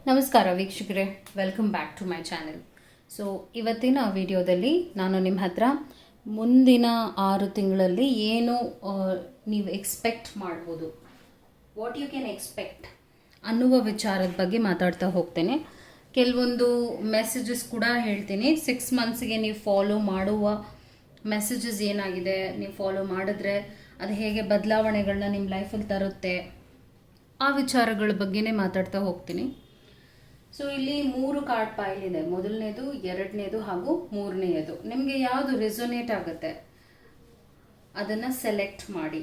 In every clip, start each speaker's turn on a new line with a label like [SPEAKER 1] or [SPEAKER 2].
[SPEAKER 1] ನಮಸ್ಕಾರ ವೀಕ್ಷಕರೇ, welcome back to my channel. So ಇವತ್ತಿನ ವಿಡಿಯೋದಲ್ಲಿ ನಾನು ನಿಮ್ಮ ಹತ್ರ ಮುಂದಿನ 6 ತಿಂಗಳಲ್ಲಿ ಏನು ನೀವು ಎಕ್ಸ್ಪೆಕ್ಟ್ ಮಾಡ್ಬೋದು, ವಾಟ್ ಯು ಕ್ಯಾನ್ ಎಕ್ಸ್ಪೆಕ್ಟ್ ಅನ್ನುವ ವಿಚಾರದ ಬಗ್ಗೆ ಮಾತಾಡ್ತಾ ಹೋಗ್ತೇನೆ. ಕೆಲವೊಂದು ಮೆಸೇಜಸ್ ಕೂಡ ಹೇಳ್ತೀನಿ. 6 ಮಂತ್ಸ್ಗೆ ನೀವು ಫಾಲೋ ಮಾಡುವ ಮೆಸೇಜಸ್ ಏನಾಗಿದೆ, ನೀವು ಫಾಲೋ ಮಾಡಿದ್ರೆ ಅದು ಹೇಗೆ ಬದಲಾವಣೆಗಳನ್ನ ನಿಮ್ಮ ಲೈಫಲ್ಲಿ ತರುತ್ತೆ, ಆ ವಿಚಾರಗಳ ಬಗ್ಗೆನೇ ಮಾತಾಡ್ತಾ ಹೋಗ್ತೀನಿ. ಸೊ ಇಲ್ಲಿ 3 ಕಾರ್ಡ್ ಪೈಲ್ ಇದೆ. ಮೊದಲನೇದು, ಎರಡನೇದು ಹಾಗೂ ಮೂರನೆಯದು. ನಿಮಗೆ ಯಾವುದು ರೆಸೊನೇಟ್ ಆಗುತ್ತೆ ಅದನ್ನು ಸೆಲೆಕ್ಟ್ ಮಾಡಿ.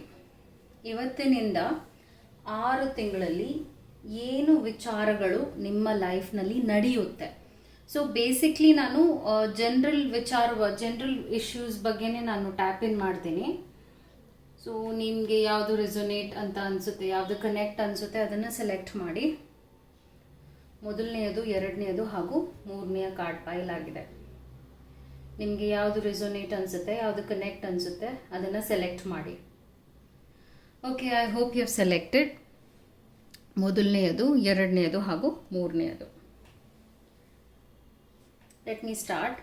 [SPEAKER 1] ಇವತ್ತಿನಿಂದ 6 ತಿಂಗಳಲ್ಲಿ ಏನು ವಿಚಾರಗಳು ನಿಮ್ಮ ಲೈಫ್ನಲ್ಲಿ ನಡೆಯುತ್ತೆ. ಸೊ ಬೇಸಿಕ್ಲಿ ನಾನು ಜನರಲ್ ಇಶ್ಯೂಸ್ ಬಗ್ಗೆನೇ ನಾನು ಟ್ಯಾಪ್ ಇನ್ ಮಾಡ್ತೀನಿ. ಸೊ ನಿಮಗೆ ಯಾವುದು ರೆಸೊನೇಟ್ ಅಂತ ಅನಿಸುತ್ತೆ, ಯಾವುದು ಕನೆಕ್ಟ್ ಅನಿಸುತ್ತೆ ಅದನ್ನು ಸೆಲೆಕ್ಟ್ ಮಾಡಿ. ಮೊದಲನೆಯದು, ಎರಡನೆಯದು ಹಾಗೂ ಮೂರನೆಯ ಕಾರ್ಡ್ ಪೈಲ್ ಆಗಿದೆ. ನಿಮಗೆ ಯಾವುದು ರೆಸೊನೇಟ್ ಅನಿಸುತ್ತೆ, ಯಾವುದು ಕನೆಕ್ಟ್ ಅನಿಸುತ್ತೆ ಅದನ್ನು ಸೆಲೆಕ್ಟ್ ಮಾಡಿ. Okay, I hope you have selected ಮೊದಲನೆಯದು, ಎರಡನೆಯದು ಹಾಗೂ ಮೂರನೆಯದು. Let me start.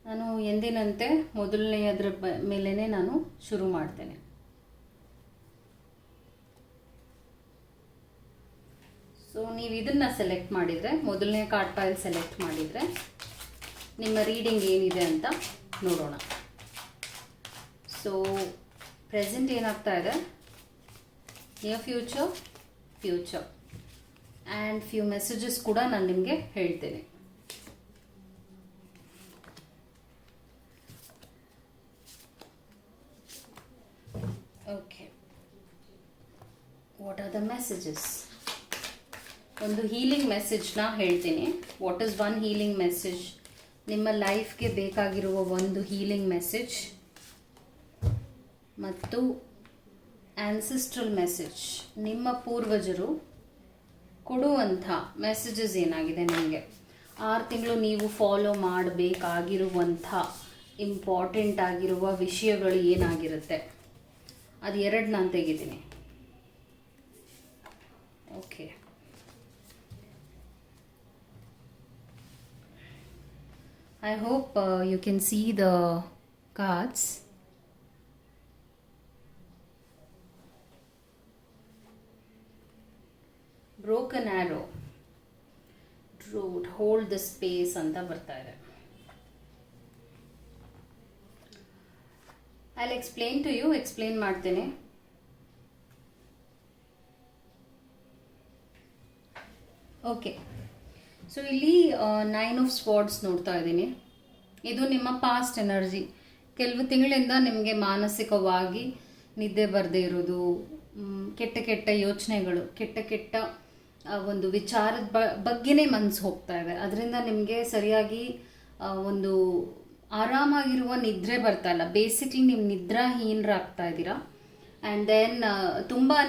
[SPEAKER 1] ನಾನು ಎಂದಿನಂತೆ ಮೊದಲನೆಯದ್ರ ಮೇಲೇ ನಾನು ಶುರು ಮಾಡ್ತೇನೆ. ಸೊ ನೀವು ಇದನ್ನು ಸೆಲೆಕ್ಟ್ ಮಾಡಿದರೆ, ಮೊದಲನೇ ಕಾರ್ಡ್ ಪೈಲ್ ಸೆಲೆಕ್ಟ್ ಮಾಡಿದರೆ ನಿಮ್ಮ ರೀಡಿಂಗ್ ಏನಿದೆ ಅಂತ ನೋಡೋಣ. ಸೊ ಪ್ರೆಸೆಂಟ್ ಏನಾಗ್ತಾ ಇದೆ, near future and few messages ಕೂಡ ನಾನು ನಿಮಗೆ ಹೇಳ್ತೇನೆ. Okay, what are the messages? ಒಂದು ಹೀಲಿಂಗ್ ಮೆಸೇಜ್ನ ಹೇಳ್ತೀನಿ. What is one healing message? ನಿಮ್ಮ ಲೈಫ್ಗೆ ಬೇಕಾಗಿರುವ ಒಂದು ಹೀಲಿಂಗ್ ಮೆಸೇಜ್ ಮತ್ತು ಆನ್ಸೆಸ್ಟ್ರಲ್ ಮೆಸೇಜ್. ನಿಮ್ಮ ಪೂರ್ವಜರು ಕೊಡುವಂಥ ಮೆಸೇಜಸ್ ಏನಾಗಿದೆ ನಿಮಗೆ 6 ತಿಂಗಳು ನೀವು ಫಾಲೋ ಮಾಡಬೇಕಾಗಿರುವಂಥ ಇಂಪಾರ್ಟೆಂಟ್ ಆಗಿರುವ ವಿಷಯಗಳು ಏನಾಗಿರುತ್ತೆ, ಅದು 2 ನಾನು ತೆಗಿತೀನಿ. Okay, I hope you can see the cards. Broken arrow, hold the space ಅಂತ ಬರ್ತಾ ಇದೆ. I'll explain to you, explain ಮಾಡ್ತೇನೆ. ಓಕೆ, ಸೊ ಇಲ್ಲಿ 9 ಆಫ್ ಸ್ವಾರ್ಡ್ಸ್ ನೋಡ್ತಾ ಇದ್ದೀನಿ. ಇದು ನಿಮ್ಮ ಪಾಸ್ಟ್ ಎನರ್ಜಿ. ಕೆಲವು ತಿಂಗಳಿಂದ ನಿಮಗೆ ಮಾನಸಿಕವಾಗಿ ನಿದ್ದೆ ಬರದೇ ಇರೋದು, ಕೆಟ್ಟ ಯೋಚನೆಗಳು, ಕೆಟ್ಟ ಒಂದು ವಿಚಾರದ ಬಗ್ಗೆನೇ ಮನಸ್ಸು ಹೋಗ್ತಾ ಇದೆ. ಅದರಿಂದ ನಿಮಗೆ ಸರಿಯಾಗಿ ಒಂದು ಆರಾಮಾಗಿರುವ ನಿದ್ರೆ ಬರ್ತಾ ಇಲ್ಲ. ಬೇಸಿಕ್ಲಿ ನೀವು ನಿದ್ರಾಹೀನರಾಗ್ತಾ ಇದ್ದೀರಾ. ಆ್ಯಂಡ್ ದೆನ್ ತುಂಬಾ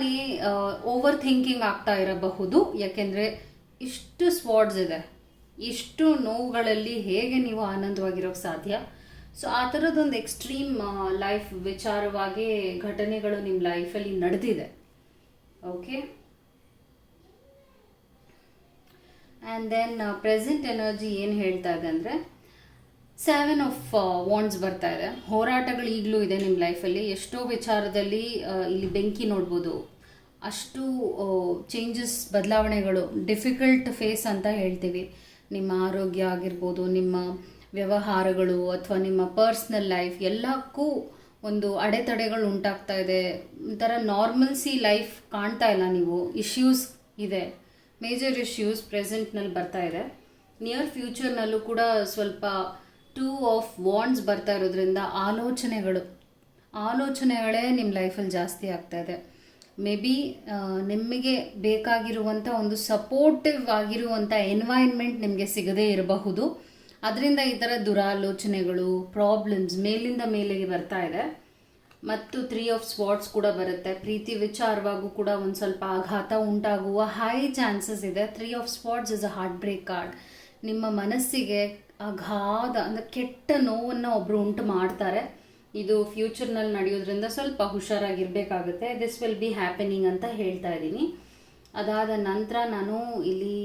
[SPEAKER 1] ಓವರ್ ಥಿಂಕಿಂಗ್ ಆಗ್ತಾ ಇರಬಹುದು. ಯಾಕೆಂದರೆ ಇಷ್ಟು ಸ್ವಾರ್ಡ್ಸ್ ಇದೆ, ಇಷ್ಟು ನೋವುಗಳಲ್ಲಿ ಹೇಗೆ ನೀವು ಆನಂದವಾಗಿರೋಕ್ಕೆ ಸಾಧ್ಯ? ಸೊ ಆ ಥರದ್ದೊಂದು ಎಕ್ಸ್ಟ್ರೀಮ್ ಲೈಫ್ ವಿಚಾರವಾಗಿ ಘಟನೆಗಳು ನಿಮ್ಮ ಲೈಫಲ್ಲಿ ನಡೆದಿದೆ. Okay, and then present energy ಏನು ಹೇಳ್ತಾ ಇದೆ ಅಂದರೆ 7 ಆಫ್ ವಾಂಡ್ಸ್ ಬರ್ತಾ ಇದೆ. ಹೋರಾಟಗಳು ಈಗಲೂ ಇದೆ ನಿಮ್ಮ ಲೈಫಲ್ಲಿ. ಎಷ್ಟೋ ವಿಚಾರದಲ್ಲಿ ಇಲ್ಲಿ ಬೆಂಕಿ ನೋಡ್ಬೋದು. ಅಷ್ಟು ಚೇಂಜಸ್, ಬದಲಾವಣೆಗಳು, ಡಿಫಿಕಲ್ಟ್ ಫೇಸ್ ಅಂತ ಹೇಳ್ತೀವಿ. ನಿಮ್ಮ ಆರೋಗ್ಯ ಆಗಿರ್ಬೋದು, ನಿಮ್ಮ ವ್ಯವಹಾರಗಳು ಅಥವಾ ನಿಮ್ಮ ಪರ್ಸ್ನಲ್ ಲೈಫ್ ಎಲ್ಲಕ್ಕೂ ಒಂದು ಅಡೆತಡೆಗಳು ಉಂಟಾಗ್ತಾ ಇದೆ. ಒಂಥರ ನಾರ್ಮಲ್ಸಿ ಲೈಫ್ ಕಾಣ್ತಾ ಇಲ್ಲ ನೀವು. ಇಶ್ಯೂಸ್ ಇದೆ, ಮೇಜರ್ ಇಶ್ಯೂಸ್ ಪ್ರೆಸೆಂಟ್ನಲ್ಲಿ ಬರ್ತಾ ಇದೆ. ನಿಯರ್ ಫ್ಯೂಚರ್ನಲ್ಲೂ ಕೂಡ ಸ್ವಲ್ಪ 2 ಆಫ್ ವಾಂಡ್ಸ್ ಬರ್ತಾ ಇರೋದ್ರಿಂದ ಆಲೋಚನೆಗಳೇ ನಿಮ್ಮ ಲೈಫಲ್ಲಿ ಜಾಸ್ತಿ ಆಗ್ತಾ ಇದೆ. ಮೇ ಬಿ ನಿಮಗೆ ಬೇಕಾಗಿರುವಂಥ ಒಂದು ಸಪೋರ್ಟಿವ್ ಆಗಿರುವಂಥ ಎನ್ವೈರ್ನ್ಮೆಂಟ್ ನಿಮಗೆ ಸಿಗದೇ ಇರಬಹುದು. ಅದರಿಂದ ಈ ಥರ ದುರಾಲೋಚನೆಗಳು, ಪ್ರಾಬ್ಲಮ್ಸ್ ಮೇಲಿಂದ ಮೇಲೆಗೆ ಬರ್ತಾ ಇದೆ. ಮತ್ತು 3 ಆಫ್ ಸ್ವಾರ್ಡ್ಸ್ ಕೂಡ ಬರುತ್ತೆ. ಪ್ರೀತಿ ವಿಚಾರವಾಗೂ ಕೂಡ ಒಂದು ಸ್ವಲ್ಪ ಆಘಾತ ಉಂಟಾಗುವ ಹೈ ಚಾನ್ಸಸ್ ಇದೆ. 3 of swords is a heart break card. ನಿಮ್ಮ ಮನಸ್ಸಿಗೆ ಅಗಾಧ ಅಂದರೆ ಕೆಟ್ಟ ನೋವನ್ನು ಒಬ್ಬರು ಉಂಟು ಮಾಡ್ತಾರೆ. ಇದು ಫ್ಯೂಚರ್ನಲ್ಲಿ ನಡೆಯೋದ್ರಿಂದ ಸ್ವಲ್ಪ ಹುಷಾರಾಗಿರಬೇಕಾಗುತ್ತೆ. ದಿಸ್ ವಿಲ್ ಬಿ ಹ್ಯಾಪನಿಂಗ್ ಅಂತ ಹೇಳ್ತಾ ಇದ್ದೀನಿ. ಅದಾದ ನಂತರ ನಾನು ಇಲ್ಲಿ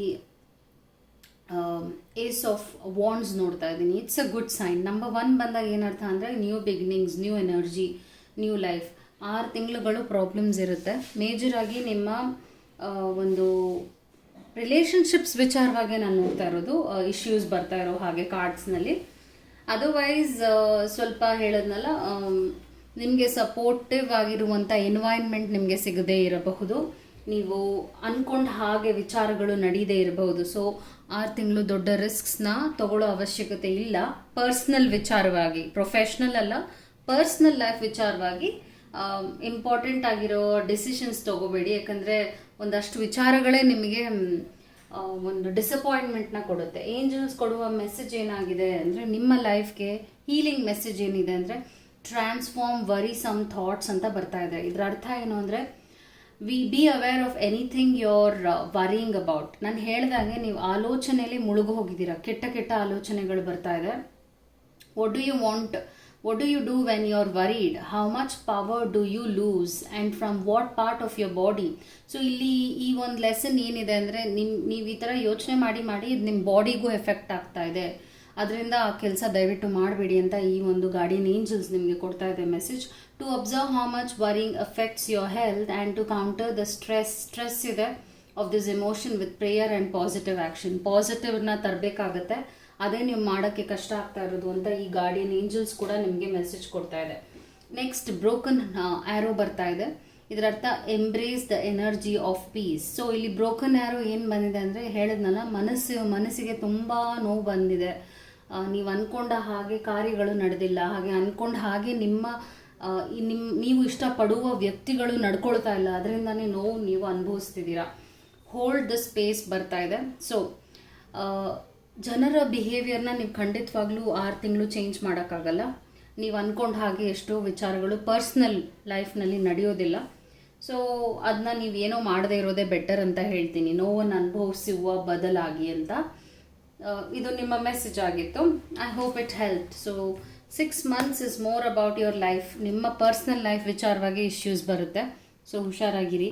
[SPEAKER 1] ಏಸ್ ಆಫ್ ವಾಂಡ್ಸ್ ನೋಡ್ತಾ ಇದ್ದೀನಿ. It's a good sign. Number 1 ಬಂದಾಗ ಏನರ್ಥ ಅಂದರೆ new beginnings, new energy, new life. 6 ತಿಂಗಳುಗಳು ಪ್ರಾಬ್ಲಮ್ಸ್ ಇರುತ್ತೆ. ಮೇಜರಾಗಿ ನಿಮ್ಮ ಒಂದು ರಿಲೇಷನ್ಶಿಪ್ಸ್ ವಿಚಾರವಾಗಿ ನಾನು ನೋಡ್ತಾ ಇರೋದು, ಇಶ್ಯೂಸ್ ಬರ್ತಾ ಇರೋ ಹಾಗೆ ಕಾರ್ಡ್ಸ್ನಲ್ಲಿ. ಅದರ್ವೈಸ್ ಸ್ವಲ್ಪ ಹೇಳೋದ್ನಲ್ಲ, ನಿಮಗೆ ಸಪೋರ್ಟಿವ್ ಆಗಿರುವಂಥ ಎನ್ವೈರ್ನ್ಮೆಂಟ್ ನಿಮಗೆ ಸಿಗದೇ ಇರಬಹುದು. ನೀವು ಅಂದ್ಕೊಂಡು ಹಾಗೆ ವಿಚಾರಗಳು ನಡೀದೇ ಇರಬಹುದು. ಸೊ 6 ತಿಂಗಳು ದೊಡ್ಡ ರಿಸ್ಕ್ಸ್ನ ತಗೊಳ್ಳೋ ಅವಶ್ಯಕತೆ ಇಲ್ಲ. ಪರ್ಸ್ನಲ್ ವಿಚಾರವಾಗಿ, ಪ್ರೊಫೆಷ್ನಲ್ ಅಲ್ಲ, ಪರ್ಸ್ನಲ್ ಲೈಫ್ ವಿಚಾರವಾಗಿ ಇಂಪಾರ್ಟೆಂಟ್ ಆಗಿರೋ ಡಿಸಿಷನ್ಸ್ ತಗೋಬೇಡಿ. ಯಾಕಂದರೆ ಒಂದಷ್ಟು ವಿಚಾರಗಳೇ ನಿಮಗೆ ಒಂದು ಡಿಸಪಾಯಿಂಟ್ಮೆಂಟ್ನ ಕೊಡುತ್ತೆ. ಏಂಜಲ್ಸ್ ಕೊಡುವ ಮೆಸೇಜ್ ಏನಾಗಿದೆ ಅಂದರೆ, ನಿಮ್ಮ ಲೈಫ್ಗೆ ಹೀಲಿಂಗ್ ಮೆಸೇಜ್ ಏನಿದೆ ಅಂದರೆ ಟ್ರಾನ್ಸ್ಫಾರ್ಮ್ ವರಿಸಮ್ ಥಾಟ್ಸ್ ಅಂತ ಬರ್ತಾ ಇದೆ. ಇದರ ಅರ್ಥ ಏನು ಅಂದರೆ, be aware of anything your worrying about. ನಾನು ಹೇಳಿದಾಗೆ ನೀವು ಆಲೋಚನೆಯಲ್ಲಿ ಮುಳುಗು ಹೋಗಿದ್ದೀರಾ, ಕೆಟ್ಟ ಆಲೋಚನೆಗಳು ಬರ್ತಾ ಇದೆ. What do you do when you're worried? How much power do you lose and from what part of your body? So ಇಲ್ಲಿ ಈ ಒಂದು ಲೆಸನ್ ಏನಿದೆ ಅಂದರೆ, ನೀವು ಈ ಥರ ಯೋಚನೆ ಮಾಡಿ ಇದು ನಿಮ್ಮ ಬಾಡಿಗೂ ಎಫೆಕ್ಟ್ ಆಗ್ತಾ ಇದೆ. ಅದರಿಂದ ಆ ಕೆಲಸ ದಯವಿಟ್ಟು ಮಾಡಬೇಡಿ ಅಂತ ಈ ಒಂದು ಗಾರ್ಡಿಯನ್ ಏಂಜಲ್ಸ್ ನಿಮಗೆ ಕೊಡ್ತಾ ಇದೆ message. To observe how much worrying affects your health and to counter the stress ಇದೆ of this emotion with prayer and positive action. ಪಾಸಿಟಿವ್ನ ತರಬೇಕಾಗತ್ತೆ, ಅದೇ ನೀವು ಮಾಡೋಕ್ಕೆ ಕಷ್ಟ ಆಗ್ತಾ ಇರೋದು ಅಂತ ಈ ಗಾರ್ಡಿಯನ್ ಏಂಜಲ್ಸ್ ಕೂಡ ನಿಮಗೆ ಮೆಸೇಜ್ ಕೊಡ್ತಾ ಇದೆ. ನೆಕ್ಸ್ಟ್ ಬ್ರೋಕನ್ ಆ್ಯರೋ ಬರ್ತಾ ಇದೆ. ಇದರ ಅರ್ಥ embrace the energy of piece. So ಇಲ್ಲಿ ಬ್ರೋಕನ್ ಆ್ಯರೋ ಏನು ಬಂದಿದೆ ಅಂದರೆ, ಹೇಳಿದ್ನಲ್ಲ, ಮನಸ್ಸಿಗೆ ತುಂಬ ನೋವು ಬಂದಿದೆ. ನೀವು ಅಂದ್ಕೊಂಡ ಹಾಗೆ ಕಾರ್ಯಗಳು ನಡೆದಿಲ್ಲ, ಹಾಗೆ ಅಂದ್ಕೊಂಡ ಹಾಗೆ ನೀವು ಇಷ್ಟಪಡುವ ವ್ಯಕ್ತಿಗಳು ನಡ್ಕೊಳ್ತಾ ಇಲ್ಲ, ಅದರಿಂದನೇ ನೋವು ನೀವು ಅನುಭವಿಸ್ತಿದ್ದೀರಾ. ಹೋಲ್ಡ್ ದ ಸ್ಪೇಸ್ ಬರ್ತಾ ಇದೆ. ಸೊ ಜನರ ಬಿಹೇವಿಯರ್ನ ನೀವು ಖಂಡಿತವಾಗ್ಲೂ 6 ತಿಂಗಳು ಚೇಂಜ್ ಮಾಡೋಕ್ಕಾಗಲ್ಲ. ನೀವು ಅಂದ್ಕೊಂಡ ಹಾಗೆ ಎಷ್ಟೋ ವಿಚಾರಗಳು ಪರ್ಸ್ನಲ್ ಲೈಫ್ನಲ್ಲಿ ನಡೆಯೋದಿಲ್ಲ. ಸೊ ಅದನ್ನ ನೀವೇನೋ ಮಾಡದೇ ಇರೋದೇ ಬೆಟರ್ ಅಂತ ಹೇಳ್ತೀನಿ, ನೋವನ್ನು ಅನುಭವಿಸುವ ಬದಲಾಗಿ ಅಂತ. ಇದು ನಿಮ್ಮ ಮೆಸೇಜ್ ಆಗಿತ್ತು. I hope it help. So 6 months is more about your life. ನಿಮ್ಮ ಪರ್ಸ್ನಲ್ ಲೈಫ್ ವಿಚಾರವಾಗಿ ಇಶ್ಯೂಸ್ ಬರುತ್ತೆ. ಸೊ ಹುಷಾರಾಗಿರಿ.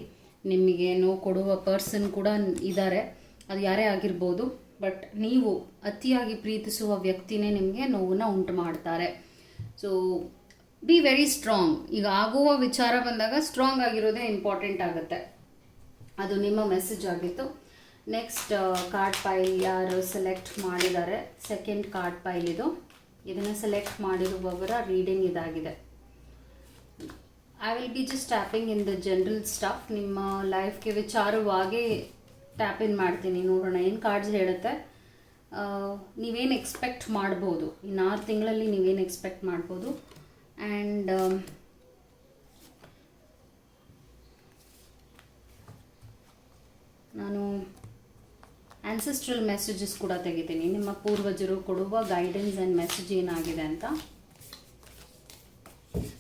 [SPEAKER 1] ನಿಮಗೆ ನೋವು ಕೊಡುವ ಪರ್ಸನ್ ಕೂಡ ಇದ್ದಾರೆ, ಅದು ಯಾರೇ ಆಗಿರ್ಬೋದು. ಬಟ್ ನೀವು ಅತಿಯಾಗಿ ಪ್ರೀತಿಸುವ ವ್ಯಕ್ತಿನೇ ನಿಮಗೆ ನೋವನ್ನು ಉಂಟು ಮಾಡ್ತಾರೆ. So be very strong. ಈಗ ಆಗುವ ವಿಚಾರ ಬಂದಾಗ ಸ್ಟ್ರಾಂಗ್ ಆಗಿರೋದೇ ಇಂಪಾರ್ಟೆಂಟ್ ಆಗುತ್ತೆ. ಅದು ನಿಮ್ಮ ಮೆಸೇಜ್ ಆಗಿತ್ತು. ನೆಕ್ಸ್ಟ್ ಕಾರ್ಡ್ ಪೈಲ್ ಯಾರು ಸೆಲೆಕ್ಟ್ ಮಾಡಿದ್ದಾರೆ, ಸೆಕೆಂಡ್ ಕಾರ್ಡ್ ಪೈಲ್ ಇದು. ಇದನ್ನು ಸೆಲೆಕ್ಟ್ ಮಾಡಿರುವವರ ರೀಡಿಂಗ್ ಇದಾಗಿದೆ. I will be just tapping in the general stuff. ನಿಮ್ಮ ಲೈಫ್ಗೆ ವಿಚಾರವಾಗಿ ಟ್ಯಾಪ್ ಇನ್ ಮಾಡ್ತೀನಿ. ನೋಡೋಣ ಏನು ಕಾರ್ಡ್ಸ್ ಹೇಳುತ್ತೆ. ನೀವೇನು ಎಕ್ಸ್ಪೆಕ್ಟ್ ಮಾಡ್ಬೋದು, ಇನ್ನು 6 ತಿಂಗಳಲ್ಲಿ ನೀವೇನು ಎಕ್ಸ್ಪೆಕ್ಟ್ ಮಾಡ್ಬೋದು. ಆ್ಯಂಡ್ ನಾನು ಆನ್ಸೆಸ್ಟ್ರಲ್ ಮೆಸೇಜಸ್ ಕೂಡ ತೆಗಿತೀನಿ. ನಿಮ್ಮ ಪೂರ್ವಜರು ಕೊಡುವ ಗೈಡೆನ್ಸ್ ಆ್ಯಂಡ್ ಮೆಸೇಜ್ ಏನಾಗಿದೆ ಅಂತ.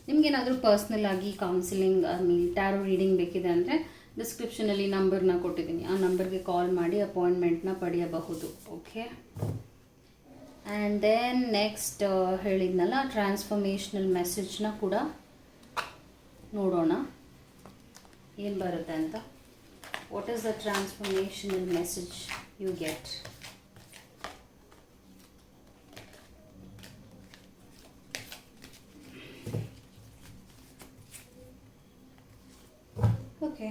[SPEAKER 1] ನಿಮಗೇನಾದರೂ ಪರ್ಸ್ನಲ್ ಆಗಿ ಕೌನ್ಸಿಲಿಂಗ್ ಟ್ಯಾರೋ ರೀಡಿಂಗ್ ಬೇಕಿದೆ ಅಂದರೆ ಡಿಸ್ಕ್ರಿಪ್ಷನಲ್ಲಿ ನಂಬರ್ನ ಕೊಟ್ಟಿದ್ದೀನಿ. ಆ ನಂಬರ್ಗೆ ಕಾಲ್ ಮಾಡಿ ಅಪಾಯಿಂಟ್ಮೆಂಟ್ನ ಪಡೆಯಬಹುದು. ಓಕೆ. ಆ್ಯಂಡ್ ದೆನ್ ನೆಕ್ಸ್ಟ್ ಹೇಳಿದ್ನಲ್ಲ, ಟ್ರಾನ್ಸ್ಫಾರ್ಮೇಷನಲ್ ಮೆಸೇಜ್ನ ಕೂಡ ನೋಡೋಣ ಏನು ಬರುತ್ತೆ ಅಂತ. What is the transformational message you get? Okay,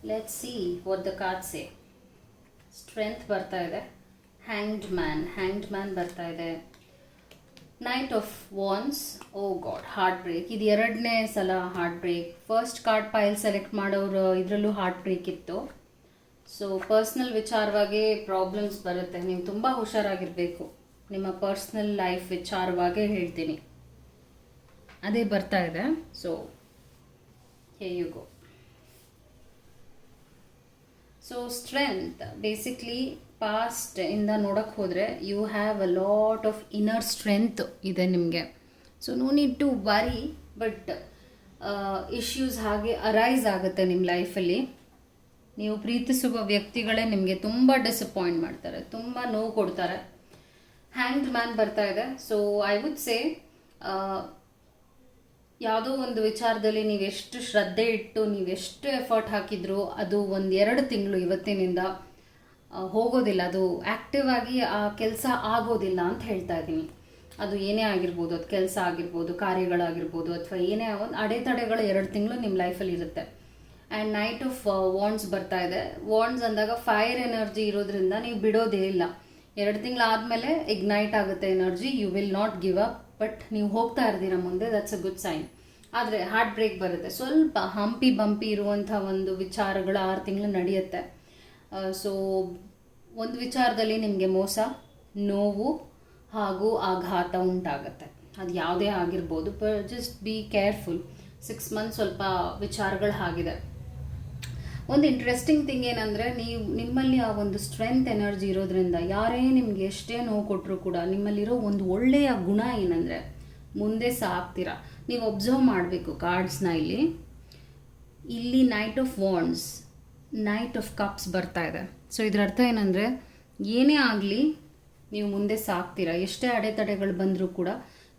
[SPEAKER 1] let's see what the card say. Strength ಬರ್ತಾ ಇದೆ. ಹ್ಯಾಂಗ್ಡ್ ಮ್ಯಾನ್ ಬರ್ತಾ ಇದೆ. Knight of wands. Oh god, heart break. ಇದು 2ನೇ ಸಲ heart break. First card pile select ಮಾಡೋರು ಇದರಲ್ಲೂ ಹಾರ್ಟ್ ಬ್ರೇಕ್ ಇತ್ತು. ಸೊ ಪರ್ಸ್ನಲ್ ವಿಚಾರವಾಗಿ ಪ್ರಾಬ್ಲಮ್ಸ್ ಬರುತ್ತೆ. ನೀವು ತುಂಬ ಹುಷಾರಾಗಿರಬೇಕು. ನಿಮ್ಮ ಪರ್ಸ್ನಲ್ ಲೈಫ್ ವಿಚಾರವಾಗೇ ಹೇಳ್ತೀನಿ, ಅದೇ ಬರ್ತಾ ಇದೆ. So here you go. So strength basically past ಇಂದ ನೋಡೋಕ್ಕೆ ಹೋದರೆ you have a lot of inner strength ಇದೆ ನಿಮಗೆ. So no need to worry, but issues ಹಾಗೆ ಅರೈಸ್ ಆಗುತ್ತೆ ನಿಮ್ಮ ಲೈಫಲ್ಲಿ. ನೀವು ಪ್ರೀತಿಸುವ ವ್ಯಕ್ತಿಗಳೇ ನಿಮಗೆ ತುಂಬ ಡಿಸಪಾಯಿಂಟ್ ಮಾಡ್ತಾರೆ, ತುಂಬ ನೋವು ಕೊಡ್ತಾರೆ. ಹ್ಯಾಂಗ್ಡ್ ಮ್ಯಾನ್ ಬರ್ತಾ ಇದೆ. ಸೊ ಐ ವುಡ್ ಸೇ ಯಾವುದೋ ಒಂದು ವಿಚಾರದಲ್ಲಿ ನೀವೆಷ್ಟು ಶ್ರದ್ಧೆ ಇಟ್ಟು ನೀವೆಷ್ಟು ಎಫರ್ಟ್ ಹಾಕಿದ್ರು ಅದು 1-2 ತಿಂಗಳು ಇವತ್ತಿನಿಂದ ಹೋಗೋದಿಲ್ಲ, ಅದು ಆ್ಯಕ್ಟಿವ್ ಆಗಿ ಆ ಕೆಲಸ ಆಗೋದಿಲ್ಲ ಅಂತ ಹೇಳ್ತಾ ಇದ್ದೀನಿ. ಅದು ಏನೇ ಆಗಿರ್ಬೋದು, ಅದು ಕೆಲಸ ಆಗಿರ್ಬೋದು, ಕಾರ್ಯಗಳಾಗಿರ್ಬೋದು, ಅಥವಾ ಏನೇ ಒಂದು ಅಡೆತಡೆಗಳು 2 ತಿಂಗಳು ನಿಮ್ಮ ಲೈಫಲ್ಲಿ ಇರುತ್ತೆ. ಆ್ಯಂಡ್ ನೈಟ್ ಆಫ್ ವಾಂಡ್ಸ್ ಬರ್ತಾ ಇದೆ. ವಾಂಡ್ಸ್ ಅಂದಾಗ ಫೈರ್ ಎನರ್ಜಿ ಇರೋದ್ರಿಂದ ನೀವು ಬಿಡೋದೇ ಇಲ್ಲ. 2 ತಿಂಗಳಾದಮೇಲೆ ಇಗ್ನೈಟ್ ಆಗುತ್ತೆ energy. You will not give up, but ನೀವು ಹೋಗ್ತಾ ಇರ್ತೀರ ಮುಂದೆ, ದಟ್ಸ್ ಅ ಗುಡ್ ಸೈನ್. ಆದರೆ ಹಾರ್ಟ್ ಬ್ರೇಕ್ ಬರುತ್ತೆ, ಸ್ವಲ್ಪ ಹಂಪಿ ಬಂಪಿ ಇರುವಂಥ ಒಂದು ವಿಚಾರಗಳು 6 ತಿಂಗಳು ನಡೆಯುತ್ತೆ. ಸೊ ಒಂದು ವಿಚಾರದಲ್ಲಿ ನಿಮಗೆ ಮೋಸ, ನೋವು ಹಾಗೂ ಆಘಾತ ಉಂಟಾಗುತ್ತೆ. ಅದು ಯಾವುದೇ ಆಗಿರ್ಬೋದು, ಜಸ್ಟ್ ಬಿ ಕೇರ್ಫುಲ್. 6 ಮಂತ್ಸ್ ಸ್ವಲ್ಪ ವಿಚಾರಗಳು ಆಗಿದೆ. ಒಂದು ಇಂಟ್ರೆಸ್ಟಿಂಗ್ ಥಿಂಗ್ ಏನಂದರೆ, ನಿಮ್ಮಲ್ಲಿ ಆ ಒಂದು ಸ್ಟ್ರೆಂತ್ ಎನರ್ಜಿ ಇರೋದ್ರಿಂದ ಯಾರೇ ನಿಮಗೆ ಎಷ್ಟೇ ನೋವು ಕೊಟ್ಟರು ಕೂಡ ನಿಮ್ಮಲ್ಲಿರೋ ಒಂದು ಒಳ್ಳೆಯ ಗುಣ ಏನಂದರೆ ಮುಂದೆ ಸಾಗ್ತೀರಾ. ನೀವು ಒಬ್ಸರ್ವ್ ಮಾಡಬೇಕು ಕಾರ್ಡ್ಸ್ನ. ಇಲ್ಲಿ knight of wands, knight of cups ಬರ್ತಾ ಇದೆ. ಸೊ ಇದರ ಅರ್ಥ ಏನಂದರೆ, ಏನೇ ಆಗಲಿ ನೀವು ಮುಂದೆ ಸಾಗ್ತೀರಾ. ಎಷ್ಟೇ ಅಡೆತಡೆಗಳು ಬಂದರೂ ಕೂಡ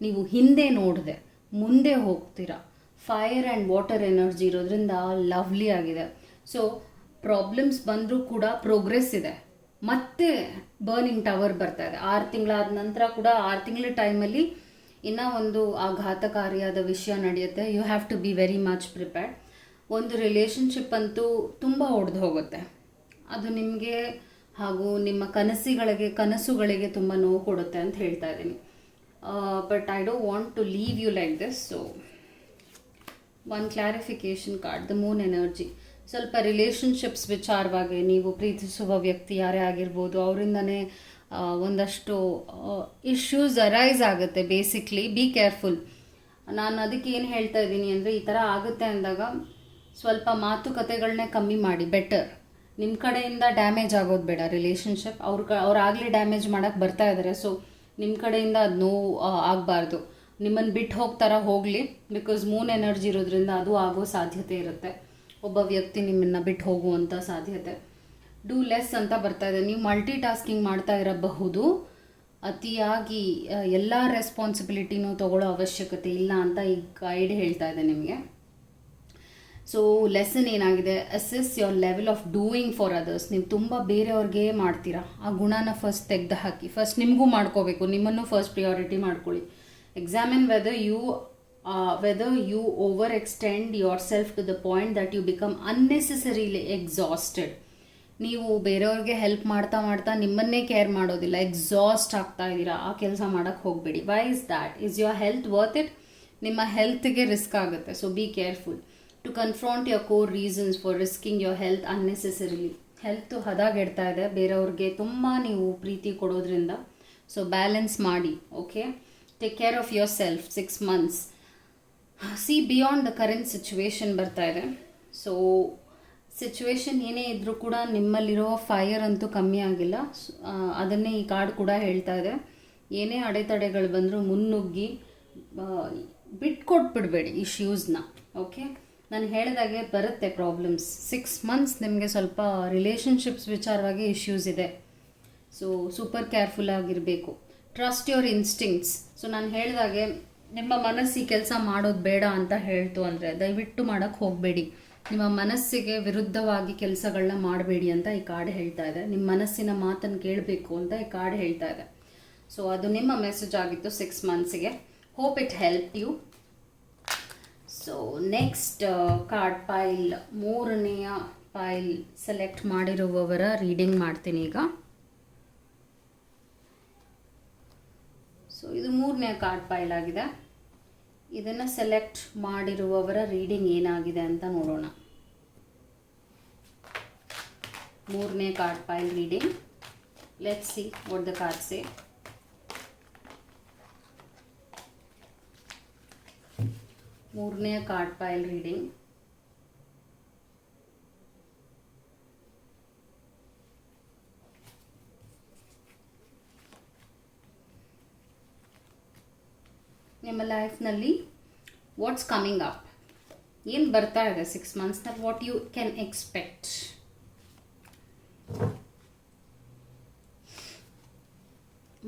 [SPEAKER 1] ನೀವು ಹಿಂದೆ ನೋಡದೆ ಮುಂದೆ ಹೋಗ್ತೀರಾ. ಫೈರ್ ಆ್ಯಂಡ್ ವಾಟರ್ ಎನರ್ಜಿ ಇರೋದ್ರಿಂದ ಲವ್ಲಿ ಆಗಿದೆ. ಸೊ ಪ್ರಾಬ್ಲಮ್ಸ್ ಬಂದರೂ ಕೂಡ ಪ್ರೋಗ್ರೆಸ್ ಇದೆ. ಮತ್ತೆ ಬರ್ನಿಂಗ್ ಟವರ್ ಬರ್ತಾ ಇದೆ. 6 ತಿಂಗಳಾದ ನಂತರ ಕೂಡ 6 ತಿಂಗಳ ಟೈಮಲ್ಲಿ ಇನ್ನೂ ಒಂದು ಆಘಾತಕಾರಿಯಾದ ವಿಷಯ ನಡೆಯುತ್ತೆ. You have to be very much prepared. ಒಂದು ರಿಲೇಷನ್ಶಿಪ್ ಅಂತೂ ತುಂಬ ಒಡೆದು ಹೋಗುತ್ತೆ. ಅದು ನಿಮಗೆ ಹಾಗೂ ನಿಮ್ಮ ಕನಸುಗಳಿಗೆ ತುಂಬ ನೋವು ಕೊಡುತ್ತೆ ಅಂತ ಹೇಳ್ತಾ ಇದ್ದೀನಿ. But I don't want to leave you like this. So one clarification card, the moon energy. ಸ್ವಲ್ಪ ರಿಲೇಷನ್ಶಿಪ್ಸ್ ವಿಚಾರವಾಗಿ ನೀವು ಪ್ರೀತಿಸುವ ವ್ಯಕ್ತಿ ಯಾರೇ ಆಗಿರ್ಬೋದು, ಅವರಿಂದನೇ ಒಂದಷ್ಟು ಇಶ್ಯೂಸ್ ಅರೈಸ್ ಆಗುತ್ತೆ. Basically be careful. ನಾನು ಅದಕ್ಕೆ ಏನು ಹೇಳ್ತಾ ಇದ್ದೀನಿ ಅಂದರೆ, ಈ ಥರ ಆಗುತ್ತೆ ಅಂದಾಗ ಸ್ವಲ್ಪ ಮಾತುಕತೆಗಳನ್ನೇ ಕಮ್ಮಿ ಮಾಡಿ, ಬೆಟರ್. ನಿಮ್ಮ ಕಡೆಯಿಂದ ಡ್ಯಾಮೇಜ್ ಆಗೋದು ಬೇಡ ರಿಲೇಷನ್ಶಿಪ್. ಅವ್ರಾಗಲೇ ಡ್ಯಾಮೇಜ್ ಮಾಡೋಕ್ಕೆ ಬರ್ತಾ ಇದ್ದಾರೆ. ಸೊ ನಿಮ್ಮ ಕಡೆಯಿಂದ ಅದು ನೋವು ಆಗಬಾರ್ದು. ನಿಮ್ಮನ್ನು ಬಿಟ್ಟು ಹೋಗ್ತಾರ ಹೋಗಲಿ, ಬಿಕಾಸ್ ಮೂನ್ ಎನರ್ಜಿ ಇರೋದ್ರಿಂದ ಅದು ಆಗೋ ಸಾಧ್ಯತೆ ಇರುತ್ತೆ. ಒಬ್ಬ ವ್ಯಕ್ತಿ ನಿಮ್ಮನ್ನು ಬಿಟ್ಟು ಹೋಗುವಂಥ ಸಾಧ್ಯತೆ. ಡೂ ಲೆಸ್ ಅಂತ ಬರ್ತಾ ಇದೆ. ನೀವು ಮಲ್ಟಿ ಟಾಸ್ಕಿಂಗ್ ಮಾಡ್ತಾ ಇರಬಹುದು. ಅತಿಯಾಗಿ ಎಲ್ಲ ರೆಸ್ಪಾನ್ಸಿಬಿಲಿಟಿನೂ ತಗೊಳ್ಳೋ ಅವಶ್ಯಕತೆ ಇಲ್ಲ ಅಂತ ಈ ಗೈಡ್ ಹೇಳ್ತಾ ಇದೆ ನಿಮಗೆ. ಸೊ ಲೆಸನ್ ಏನಾಗಿದೆ, assess your level of doing for others. ನೀವು ತುಂಬ ಬೇರೆಯವ್ರಿಗೆ ಮಾಡ್ತೀರಾ, ಆ ಗುಣನ ಫಸ್ಟ್ ತೆಗೆದು ಹಾಕಿ. ಫಸ್ಟ್ ನಿಮಗೂ ಮಾಡ್ಕೋಬೇಕು, ನಿಮ್ಮನ್ನು ಫಸ್ಟ್ ಪ್ರಿಯಾರಿಟಿ ಮಾಡ್ಕೊಳ್ಳಿ. Examine whether you overextend yourself to the point that you become unnecessarily exhausted. ನೀವು ಬೇರೆಯವ್ರಿಗೆ ಹೆಲ್ಪ್ ಮಾಡ್ತಾ ಮಾಡ್ತಾ ನಿಮ್ಮನ್ನೇ ಕೇರ್ ಮಾಡೋದಿಲ್ಲ, ಎಕ್ಸಾಸ್ಟ್ ಆಗ್ತಾ ಇದ್ದೀರಾ. ಆ ಕೆಲಸ ಮಾಡೋಕ್ಕೆ ಹೋಗಬೇಡಿ. Why is that? Is your health worth it? ನಿಮ್ಮ ಹೆಲ್ತ್ಗೆ ರಿಸ್ಕ್ ಆಗುತ್ತೆ. So be careful to confront your core reasons for risking your health unnecessarily. Health ಹದಾಗೆಡ್ತಾ ಇದೆ ಬೇರೆಯವ್ರಿಗೆ ತುಂಬ ನೀವು ಪ್ರೀತಿ ಕೊಡೋದ್ರಿಂದ. ಸೊ ಬ್ಯಾಲೆನ್ಸ್ ಮಾಡಿ. Okay, take care of yourself. 6 months. See beyond the current situation ಬರ್ತಾ ಇದೆ. ಸೊ ಸಿಚುವೇಶನ್ ಏನೇ ಇದ್ದರೂ ಕೂಡ ನಿಮ್ಮಲ್ಲಿರೋ ಫೈರ್ ಅಂತೂ ಕಮ್ಮಿ ಆಗಿಲ್ಲ. ಅದನ್ನೇ ಈ ಕಾರ್ಡ್ ಕೂಡ ಹೇಳ್ತಾ ಇದೆ. ಏನೇ ಅಡೆತಡೆಗಳು ಬಂದರೂ ಮುನ್ನುಗ್ಗಿ ಬಿಟ್ಕೊಟ್ಬಿಡ್ಬೇಡಿ ಇಶ್ಯೂಸ್ನ. ಓಕೆ, ನಾನು ಹೇಳಿದಾಗೆ ಬರುತ್ತೆ ಪ್ರಾಬ್ಲಮ್ಸ್. 6 ಮಂತ್ಸ್ ನಿಮಗೆ ಸ್ವಲ್ಪ ರಿಲೇಷನ್ಶಿಪ್ಸ್ ವಿಚಾರವಾಗಿ ಇಶ್ಯೂಸ್ ಇದೆ. ಸೊ ಸೂಪರ್ ಕೇರ್ಫುಲ್ ಆಗಿರಬೇಕು. Trust your instincts. ಸೊ ನಾನು ಹೇಳಿದಾಗೆ ನಿಮ್ಮ ಮನಸ್ಸು ಈ ಕೆಲಸ ಮಾಡೋದು ಬೇಡ ಅಂತ ಹೇಳ್ತು ಅಂದರೆ ದಯವಿಟ್ಟು ಮಾಡೋಕ್ಕೆ ಹೋಗಬೇಡಿ. ನಿಮ್ಮ ಮನಸ್ಸಿಗೆ ವಿರುದ್ಧವಾಗಿ ಕೆಲಸಗಳನ್ನ ಮಾಡಬೇಡಿ ಅಂತ ಈ ಕಾರ್ಡ್ ಹೇಳ್ತಾ ಇದೆ. ನಿಮ್ಮ ಮನಸ್ಸಿನ ಮಾತನ್ನು ಕೇಳಬೇಕು ಅಂತ ಈ ಕಾರ್ಡ್ ಹೇಳ್ತಾ ಇದೆ. ಸೊ ಅದು ನಿಮ್ಮ ಮೆಸೇಜ್ ಆಗಿತ್ತು 6 ಮಂತ್ಸಿಗೆ. Hope it help you. So next card pile, 3ನೇಯ ಪೈಲ್ ಸೆಲೆಕ್ಟ್ ಮಾಡಿರುವವರ ರೀಡಿಂಗ್ ಮಾಡ್ತೀನಿ ಈಗ. ಸೊ ಇದು 3ನೇ ಕಾರ್ಡ್ ಪೈಲ್ ಆಗಿದೆ. ಇದನ್ನು ಸೆಲೆಕ್ಟ್ ಮಾಡಿರುವವರ ರೀಡಿಂಗ್ ಏನಾಗಿದೆ ಅಂತ ನೋಡೋಣ. 3ನೇ card pile reading. Let's see what the card say. 3ನೇ ಕಾರ್ಡ್ ಪೈಲ್ ರೀಡಿಂಗ್. ನಿಮ್ಮ ಲೈಫ್ನಲ್ಲಿ ವಾಟ್ಸ್ ಕಮಿಂಗ್ ಅಪ್, ಏನು ಬರ್ತಾ ಇದೆ 6 ಮಂತ್ಸ್ನಲ್ಲಿ, ವಾಟ್ ಯು ಕ್ಯಾನ್ ಎಕ್ಸ್ಪೆಕ್ಟ್.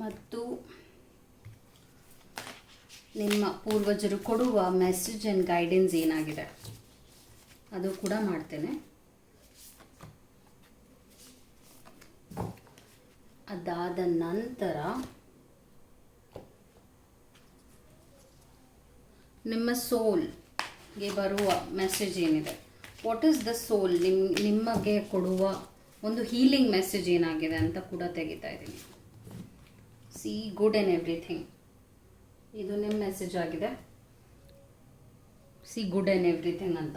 [SPEAKER 1] ಮತ್ತು ನಿಮ್ಮ ಪೂರ್ವಜರು ಕೊಡುವ ಮೆಸೇಜ್ ಆ್ಯಂಡ್ ಗೈಡೆನ್ಸ್ ಏನಾಗಿದೆ ಅದು ಕೂಡ ಮಾಡ್ತೇನೆ. ಅದಾದ ನಂತರ ನಿಮ್ಮ ಸೋಲ್ಗೆ ಬರುವ ಮೆಸೇಜ್ ಏನಿದೆ, ವಾಟ್ ಈಸ್ ದ ಸೋಲ್, ನಿಮಗೆ ಕೊಡುವ ಒಂದು ಹೀಲಿಂಗ್ ಮೆಸೇಜ್ ಏನಾಗಿದೆ ಅಂತ ಕೂಡ ತೆಗಿತಾ ಇದ್ದೀನಿ. ಸಿ ಗುಡ್ ಆ್ಯಂಡ್ ಎವ್ರಿಥಿಂಗ್, ಇದು ನಿಮ್ಮ ಮೆಸೇಜ್ ಆಗಿದೆ. ಸಿ ಗುಡ್ ಆ್ಯಂಡ್ ಎವ್ರಿಥಿಂಗ್ ಅಂತ.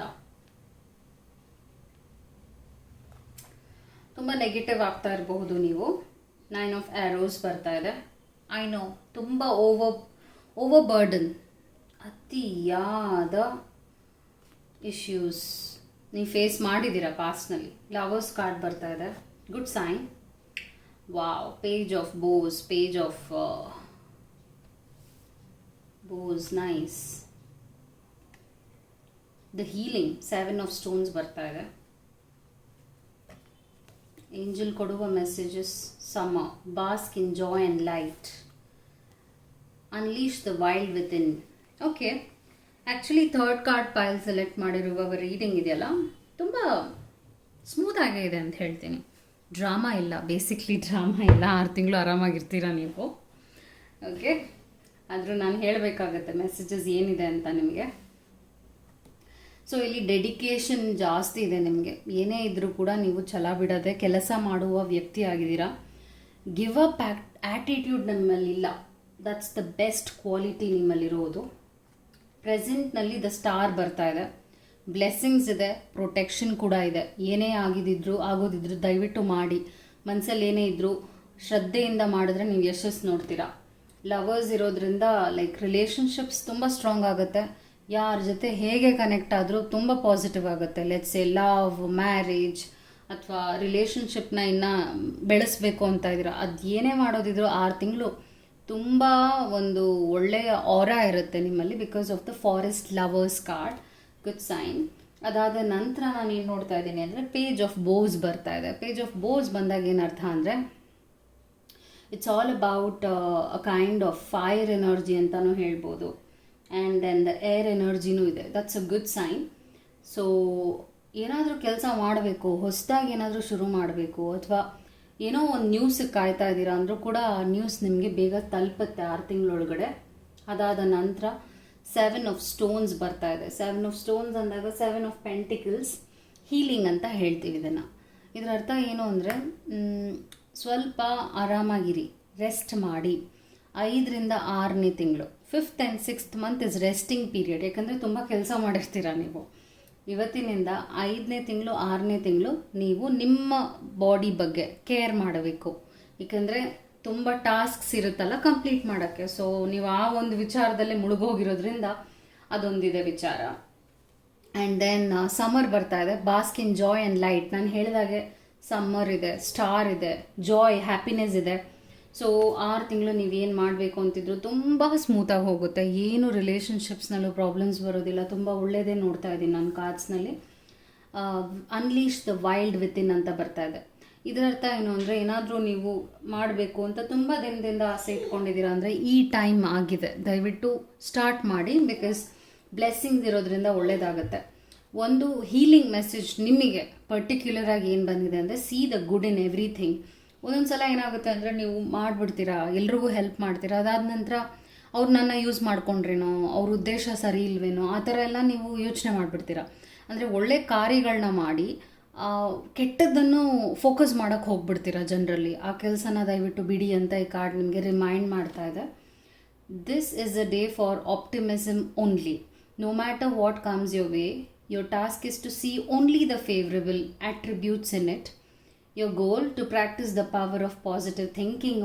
[SPEAKER 1] ತುಂಬ ನೆಗೆಟಿವ್ ಆಗ್ತಾ ಇರಬಹುದು ನೀವು. 9 ಆಫ್ ಆರೋಸ್ ಬರ್ತಾ ಇದೆ. ಐ ನೋ, ತುಂಬ ಓವರ್ ಬರ್ಡನ್, ಅತಿಯಾದ ಇಶ್ಯೂಸ್ ನೀವು ಫೇಸ್ ಮಾಡಿದ್ದೀರಾ ಪಾಸ್ಟ್ನಲ್ಲಿ. ಲವರ್ಸ್ ಕಾರ್ಡ್ ಬರ್ತಾ ಇದೆ, good sign. Wow, page of bows, page of bows, nice. The healing, 7 of stones ಬರ್ತಾ ಇದೆ. ಏಂಜಲ್ ಕೊಡುವ messages, summer, bask in joy and light, unleash the wild within. Okay, actually third card pile select ಮಾಡಿರುವ reading ಇದೆಯಲ್ಲ, ತುಂಬ ಸ್ಮೂತಾಗೇ ಇದೆ ಅಂತ ಹೇಳ್ತೀನಿ. Drama ಇಲ್ಲ, ಬೇಸಿಕ್ಲಿ ಡ್ರಾಮಾ ಇಲ್ಲ. 6 ತಿಂಗಳು ಆರಾಮಾಗಿರ್ತೀರ ನೀವು. ಓಕೆ, ಆದರೂ ನಾನು ಹೇಳಬೇಕಾಗತ್ತೆ ಮೆಸೇಜಸ್ ಏನಿದೆ ಅಂತ ನಿಮಗೆ. ಸೊ ಇಲ್ಲಿ ಡೆಡಿಕೇಶನ್ ಜಾಸ್ತಿ ಇದೆ ನಿಮಗೆ. ಏನೇ ಇದ್ದರೂ ಕೂಡ ನೀವು ಛಲ ಬಿಡದೆ ಕೆಲಸ ಮಾಡುವ ವ್ಯಕ್ತಿ ಆಗಿದ್ದೀರಾ. ಗಿವ್ ಅಪ್ ಆ್ಯಟಿಟ್ಯೂಡ್ ನಿಮ್ಮಲ್ಲಿಲ್ಲ. ದಟ್ಸ್ ದ ಬೆಸ್ಟ್ ಕ್ವಾಲಿಟಿ ನಿಮ್ಮಲ್ಲಿರೋದು. ಪ್ರೆಸೆಂಟ್ನಲ್ಲಿ ದ ಸ್ಟಾರ್ ಬರ್ತಾ ಇದೆ, ಬ್ಲೆಸ್ಸಿಂಗ್ಸ್ ಇದೆ, ಪ್ರೊಟೆಕ್ಷನ್ ಕೂಡ ಇದೆ. ಏನೇ ಆಗೋದಿದ್ರು ದಯವಿಟ್ಟು ಮಾಡಿ. ಮನಸ್ಸಲ್ಲಿ ಏನೇ ಇದ್ದರೂ ಶ್ರದ್ಧೆಯಿಂದ ಮಾಡಿದ್ರೆ ನೀವು ಯಶಸ್ಸು ನೋಡ್ತೀರಾ. ಲವರ್ಸ್ ಇರೋದ್ರಿಂದ ಲೈಕ್ ರಿಲೇಷನ್ಶಿಪ್ಸ್ ತುಂಬ ಸ್ಟ್ರಾಂಗ್ ಆಗುತ್ತೆ. ಯಾರ ಜೊತೆ ಹೇಗೆ ಕನೆಕ್ಟ್ ಆದರೂ ತುಂಬ ಪಾಸಿಟಿವ್ ಆಗುತ್ತೆ. ಲೆಟ್ಸ್ ಎ ಲವ್, ಮ್ಯಾರೇಜ್ ಅಥವಾ ರಿಲೇಷನ್ಶಿಪ್ನ ಇನ್ನೂ ಬೆಳೆಸಬೇಕು ಅಂತ ಇದ್ದೀರಾ. ಅದು ಏನೇ ಮಾಡೋದಿದ್ರು 6 ತಿಂಗಳು ತುಂಬ ಒಂದು ಒಳ್ಳೆಯ ಆರಾ ಇರುತ್ತೆ ನಿಮ್ಮಲ್ಲಿ, because of the forest lovers card, good sign. ಅದಾದ ನಂತರ ನಾನು ಏನು ನೋಡ್ತಾ ಇದ್ದೀನಿ ಅಂದರೆ ಪೇಜ್ ಆಫ್ ಬೋಸ್ ಬರ್ತಾ ಇದೆ. ಪೇಜ್ ಆಫ್ ಬೋಸ್ ಬಂದಾಗ ಏನರ್ಥ ಅಂದರೆ it's all about a kind of fire energy ಅಂತಲೂ ಹೇಳ್ಬೋದು. ಆ್ಯಂಡ್ ದೆನ್ ದ ಏರ್ ಎನರ್ಜಿನೂ ಇದೆ. That's a good sign. So ಏನಾದರೂ ಕೆಲಸ ಮಾಡಬೇಕು, ಹೊಸದಾಗಿ ಏನಾದರೂ ಶುರು ಮಾಡಬೇಕು, ಅಥವಾ ಏನೋ ಒಂದು ನ್ಯೂಸಿಗೆ ಕಾಯ್ತಾ ಇದ್ದೀರಾ ಅಂದರೂ ಕೂಡ ಆ ನ್ಯೂಸ್ ನಿಮಗೆ ಬೇಗ ತಲುಪುತ್ತೆ 6 ತಿಂಗಳೊಳಗಡೆ. ಅದಾದ ನಂತರ 7 ಆಫ್ ಸ್ಟೋನ್ಸ್ ಬರ್ತಾ ಇದೆ. 7 ಆಫ್ ಸ್ಟೋನ್ಸ್ ಅಂದಾಗ 7 ಆಫ್ ಪೆಂಟಿಕಲ್ಸ್, ಹೀಲಿಂಗ್ ಅಂತ ಹೇಳ್ತೀವಿ ಇದನ್ನು. ಇದರ ಅರ್ಥ ಏನು ಅಂದರೆ ಸ್ವಲ್ಪ ಆರಾಮಾಗಿರಿ, ರೆಸ್ಟ್ ಮಾಡಿ. 5ರಿಂದ 6ನೇ ತಿಂಗಳು, 5th and 6th month is resting period. ಯಾಕಂದರೆ ತುಂಬ ಕೆಲಸ ಮಾಡಿರ್ತೀರ ನೀವು. ಇವತ್ತಿನಿಂದ 5ನೇ ತಿಂಗಳು 6ನೇ ತಿಂಗಳು ನೀವು ನಿಮ್ಮ ಬಾಡಿ ಬಗ್ಗೆ ಕೇರ್ ಮಾಡಬೇಕು. ಏಕೆಂದರೆ ತುಂಬ ಟಾಸ್ಕ್ಸ್ ಇರುತ್ತಲ್ಲ ಕಂಪ್ಲೀಟ್ ಮಾಡೋಕ್ಕೆ. ಸೊ ನೀವು ಆ ಒಂದು ವಿಚಾರದಲ್ಲೇ ಮುಳುಗೋಗಿರೋದ್ರಿಂದ ಅದೊಂದಿದೆ ವಿಚಾರ. ಆ್ಯಂಡ್ ದೆನ್ ಸಮ್ಮರ್ ಬರ್ತಾ ಇದೆ, Basque in joy and light. ನಾನು ಹೇಳಿದಾಗೆ ಸಮ್ಮರ್ ಇದೆ, ಸ್ಟಾರ್ ಇದೆ, ಜಾಯ್, ಹ್ಯಾಪಿನೆಸ್ ಇದೆ. ಸೊ 6 ತಿಂಗಳು ನೀವೇನು ಮಾಡಬೇಕು ಅಂತಿದ್ರು ತುಂಬ ಸ್ಮೂತಾಗಿ ಹೋಗುತ್ತೆ. ಏನು ರಿಲೇಷನ್ಶಿಪ್ಸ್ನಲ್ಲೂ ಪ್ರಾಬ್ಲಮ್ಸ್ ಬರೋದಿಲ್ಲ. ತುಂಬ ಒಳ್ಳೆಯದೇ ನೋಡ್ತಾ ಇದ್ದೀನಿ ನಾನು ಕಾರ್ಡ್ಸ್ನಲ್ಲಿ. ಅನ್ಲೀಶ್ ದ ವೈಲ್ಡ್ ವಿತಿನ್ ಅಂತ ಬರ್ತಾ ಇದೆ. ಇದರ ಅರ್ಥ ಏನು ಅಂದರೆ ಏನಾದರೂ ನೀವು ಮಾಡಬೇಕು ಅಂತ ತುಂಬ ದಿನದಿಂದ ಆಸೆ ಇಟ್ಕೊಂಡಿದ್ದೀರಾ ಅಂದರೆ ಈ ಟೈಮ್ ಆಗಿದೆ. ದಯವಿಟ್ಟು ಸ್ಟಾರ್ಟ್ ಮಾಡಿ, ಬಿಕಾಸ್ ಬ್ಲೆಸ್ಸಿಂಗ್ಸ್ ಇರೋದ್ರಿಂದ ಒಳ್ಳೆಯದಾಗುತ್ತೆ. ಒಂದು ಹೀಲಿಂಗ್ ಮೆಸೇಜ್ ನಿಮಗೆ ಪರ್ಟಿಕ್ಯುಲರ್ ಆಗಿ ಏನು ಬಂದಿದೆ ಅಂದರೆ C the good in everything. ಒಂದೊಂದು ಸಲ ಏನಾಗುತ್ತೆ ಅಂದರೆ ನೀವು ಮಾಡಿಬಿಡ್ತೀರಾ, ಎಲ್ರಿಗೂ ಹೆಲ್ಪ್ ಮಾಡ್ತೀರಾ. ಅದಾದ ನಂತರ ಅವ್ರು ನನ್ನ ಯೂಸ್ ಮಾಡ್ಕೊಂಡ್ರೇನೋ, ಅವ್ರ ಉದ್ದೇಶ ಸರಿ ಇಲ್ವೇನೋ, ಆ ಥರ ಎಲ್ಲ ನೀವು ಯೋಚನೆ ಮಾಡಿಬಿಡ್ತೀರಾ. ಅಂದರೆ ಒಳ್ಳೆ ಕಾರ್ಯಗಳನ್ನ ಮಾಡಿ ಕೆಟ್ಟದ್ದನ್ನು ಫೋಕಸ್ ಮಾಡೋಕ್ಕೆ ಹೋಗ್ಬಿಡ್ತೀರಾ ಜನರಲ್ಲಿ. ಆ ಕೆಲಸನ ದಯವಿಟ್ಟು ಬಿಡಿ ಅಂತ ಈ ಕಾರ್ಡ್ ನಿಮಗೆ ರಿಮೈಂಡ್ ಮಾಡ್ತಾ ಇದೆ. This is a day for optimism only. No matter what comes your way, your task is to see only the favourable attributes in it. Your goal to practise the power of positive thinking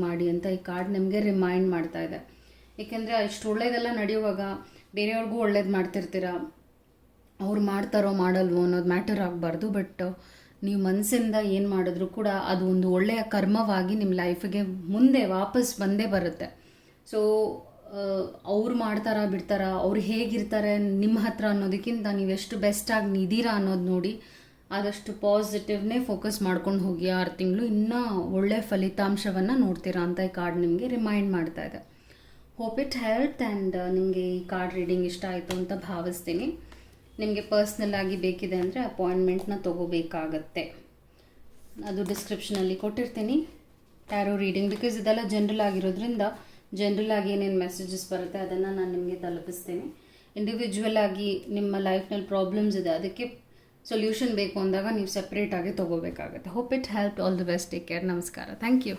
[SPEAKER 1] ಮಾಡಿ ಅಂತ ಈ card ನಿಮಗೆ remind ಮಾಡ್ತಾ ಇದೆ. ಏಕೆಂದರೆ ಇಷ್ಟು ಒಳ್ಳೇದೆಲ್ಲ ನಡೆಯುವಾಗ ಬೇರೆಯವ್ರಿಗೂ ಒಳ್ಳೇದು ಮಾಡ್ತಿರ್ತೀರ. ಅವ್ರು ಮಾಡ್ತಾರೋ ಮಾಡಲ್ವೋ ಅನ್ನೋದು ಮ್ಯಾಟರ್ ಆಗಬಾರ್ದು. ಬಟ್ ನೀವು ಮನಸ್ಸಿಂದ ಏನು ಮಾಡಿದ್ರು ಕೂಡ ಅದು ಒಂದು ಒಳ್ಳೆಯ ಕರ್ಮವಾಗಿ ನಿಮ್ಮ ಲೈಫಿಗೆ ಮುಂದೆ ವಾಪಸ್ ಬಂದೇ ಬರುತ್ತೆ. ಸೊ ಅವ್ರು ಮಾಡ್ತಾರಾ ಬಿಡ್ತಾರಾ, ಅವ್ರು ಹೇಗಿರ್ತಾರೆ ನಿಮ್ಮ ಹತ್ರ ಅನ್ನೋದಕ್ಕಿಂತ ನೀವು ಎಷ್ಟು ಬೆಸ್ಟಾಗಿ ಇದ್ದೀರಾ ಅನ್ನೋದು ನೋಡಿ ಆದಷ್ಟು ಪಾಸಿಟಿವ್ನೇ ಫೋಕಸ್ ಮಾಡ್ಕೊಂಡು ಹೋಗಿ. 6 ತಿಂಗಳು ಇನ್ನೂ ಒಳ್ಳೆಯ ಫಲಿತಾಂಶವನ್ನು ನೋಡ್ತೀರಾ ಅಂತ ಈ ಕಾರ್ಡ್ ನಿಮಗೆ ರಿಮೈಂಡ್ ಮಾಡ್ತಾ ಇದೆ. ಹೋಪ್ ಇಟ್ ಹೆಲ್ತ್ ಆ್ಯಂಡ್ ನಿಮಗೆ ಈ ಕಾರ್ಡ್ ರೀಡಿಂಗ್ ಇಷ್ಟ ಆಯಿತು ಅಂತ ಭಾವಿಸ್ತೀನಿ. ನಿಮಗೆ ಪರ್ಸ್ನಲ್ ಆಗಿ ಬೇಕಿದೆ ಅಂದರೆ ಅಪಾಯಿಂಟ್ಮೆಂಟ್ನ ತೊಗೋಬೇಕಾಗತ್ತೆ. ಅದು ಡಿಸ್ಕ್ರಿಪ್ಷನಲ್ಲಿ ಕೊಟ್ಟಿರ್ತೀನಿ. ಟ್ಯಾರೋ ರೀಡಿಂಗ್ ಬಿಕಾಸ್ ಇದೆಲ್ಲ ಜನರಲ್ ಆಗಿರೋದ್ರಿಂದ ಜನರಲ್ ಆಗಿ ಏನೇನು ಮೆಸೇಜಸ್ ಬರುತ್ತೆ ಅದನ್ನು ನಾನು ನಿಮಗೆ ತಲುಪಿಸ್ತೀನಿ. ಇಂಡಿವಿಜುವಲ್ ಆಗಿ ನಿಮ್ಮ ಲೈಫ್ನಲ್ಲಿ ಪ್ರಾಬ್ಲಮ್ಸ್ ಇದೆ, ಅದಕ್ಕೆ ಸೊಲ್ಯೂಷನ್ ಬೇಕು ಅಂದಾಗ ನೀವು ಸೆಪ್ರೇಟಾಗಿ ತೊಗೋಬೇಕಾಗುತ್ತೆ. Hope it help. All the best. Take care. ನಮಸ್ಕಾರ. Thank you.